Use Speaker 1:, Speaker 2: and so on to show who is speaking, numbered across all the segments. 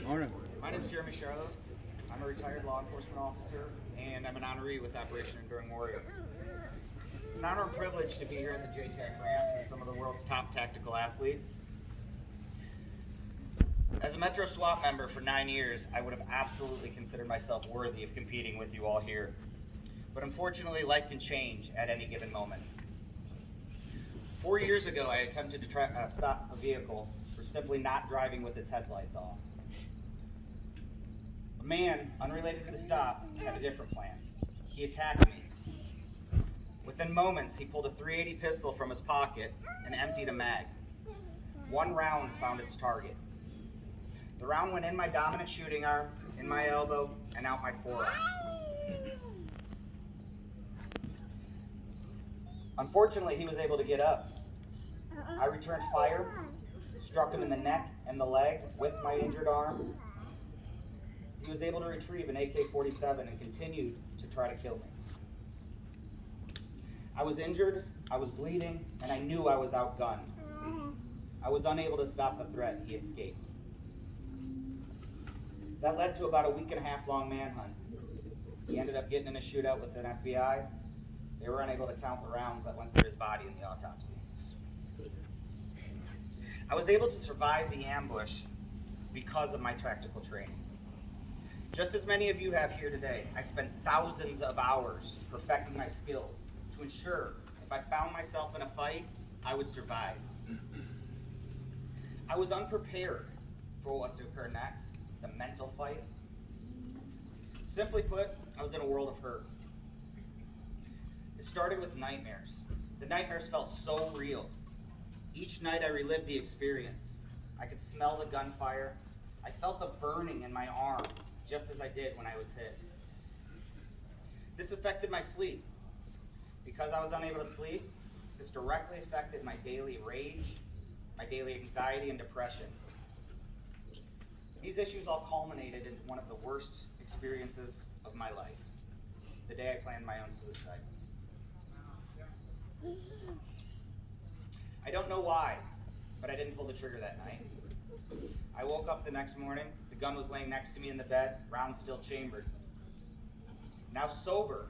Speaker 1: Morning.
Speaker 2: My name is Jeremy Charlotte. I'm a retired law enforcement officer, and I'm an honoree with Operation Enduring Warrior. It's an honor and privilege to be here at the JTAC ramp with some of the world's top tactical athletes. As a Metro SWAT member for 9 years, I would have absolutely considered myself worthy of competing with you all here. But unfortunately, life can change at any given moment. 4 years ago, I attempted to stop a vehicle for simply not driving with its headlights off. A man, unrelated to the stop, had a different plan. He attacked me. Within moments, he pulled a .380 pistol from his pocket and emptied a mag. One round found its target. The round went in my dominant shooting arm, in my elbow, and out my forearm. Unfortunately, he was able to get up. I returned fire, struck him in the neck and the leg with my injured arm. He was able to retrieve an AK-47 and continued to try to kill me. I was injured, I was bleeding, and I knew I was outgunned. I was unable to stop the threat. He escaped. That led to about a 1.5-week long manhunt. He ended up getting in a shootout with an FBI. They were unable to count the rounds that went through his body in the autopsy. I was able to survive the ambush because of my tactical training. Just as many of you have here today, I spent thousands of hours perfecting my skills to ensure if I found myself in a fight, I would survive. I was unprepared for what was to occur next, the mental fight. Simply put, I was in a world of hurt. It started with nightmares. The nightmares felt so real. Each night I relived the experience. I could smell the gunfire. I felt the burning in my arm, just as I did when I was hit. This affected my sleep. Because I was unable to sleep, this directly affected my daily rage, my daily anxiety and depression. These issues all culminated into one of the worst experiences of my life, the day I planned my own suicide. I don't know why, but I didn't pull the trigger that night. I woke up the next morning, the gun was laying next to me in the bed, round still chambered. Now sober,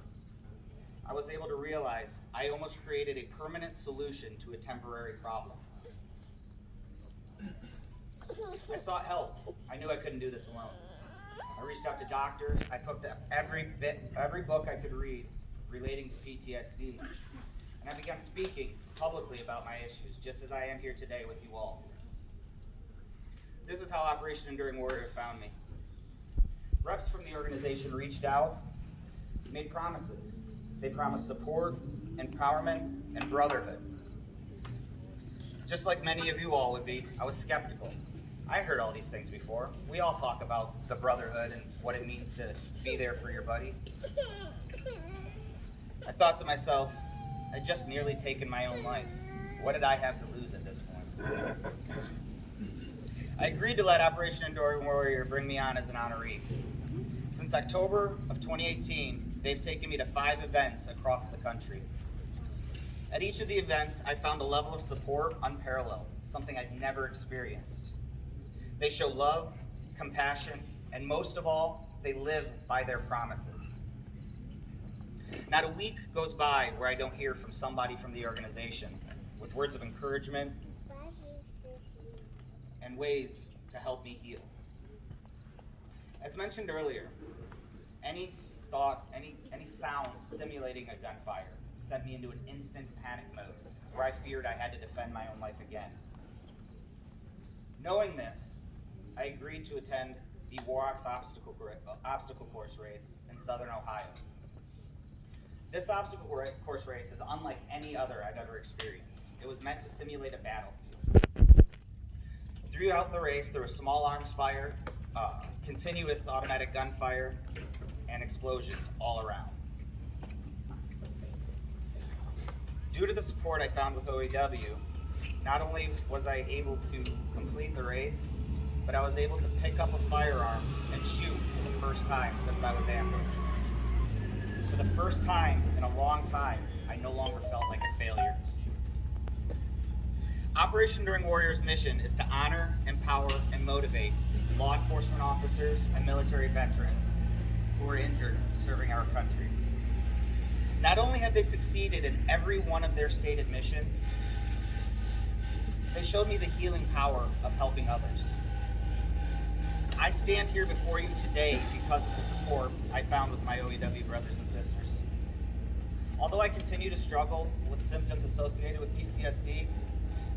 Speaker 2: I was able to realize I almost created a permanent solution to a temporary problem. I sought help. I knew I couldn't do this alone. I reached out to doctors. I picked up every book I could read relating to PTSD. And I began speaking publicly about my issues, just as I am here today with you all. This is how Operation Enduring Warrior found me. Reps from the organization reached out, made promises. They promised support, empowerment, and brotherhood. Just like many of you all would be, I was skeptical. I heard all these things before. We all talk about the brotherhood and what it means to be there for your buddy. I thought to myself, I'd just nearly taken my own life. What did I have to lose at this point? I agreed to let Operation Enduring Warrior bring me on as an honoree. Since October of 2018, they've taken me to 5 events across the country. At each of the events, I found a level of support unparalleled, something I'd never experienced. They show love, compassion, and most of all, they live by their promises. Not a week goes by where I don't hear from somebody from the organization with words of encouragement and ways to help me heal. As mentioned earlier, any thought, any sound simulating a gunfire sent me into an instant panic mode where I feared I had to defend my own life again. Knowing this, I agreed to attend the Warhawks obstacle course race in Southern Ohio. This obstacle course race is unlike any other I've ever experienced. It was meant to simulate a battlefield. Throughout the race, there was small arms fire, continuous automatic gunfire, and explosions all around. Due to the support I found with OEW, not only was I able to complete the race, but I was able to pick up a firearm and shoot for the first time since I was ambushed. For the first time in a long time, I no longer felt like a failure. Operation Enduring Warrior's mission is to honor, empower, and motivate law enforcement officers, and military veterans who were injured serving our country. Not only have they succeeded in every one of their stated missions, they showed me the healing power of helping others. I stand here before you today because of the support I found with my OEW brothers and sisters. Although I continue to struggle with symptoms associated with PTSD,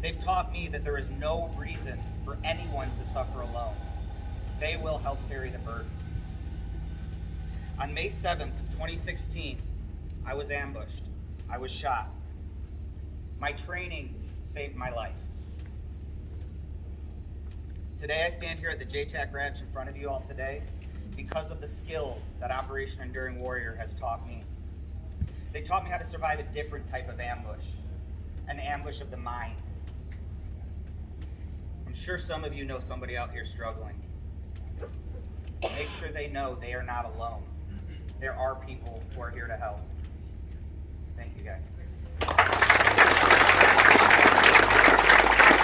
Speaker 2: they've taught me that there is no reason for anyone to suffer alone. They will help carry the burden. On May 7th, 2016, I was ambushed. I was shot. My training saved my life. Today I stand here at the JTAC ranch in front of you all today because of the skills that Operation Enduring Warrior has taught me. They taught me how to survive a different type of ambush, an ambush of the mind. I'm sure some of you know somebody out here struggling. Make sure they know they are not alone. There are people who are here to help. Thank you guys.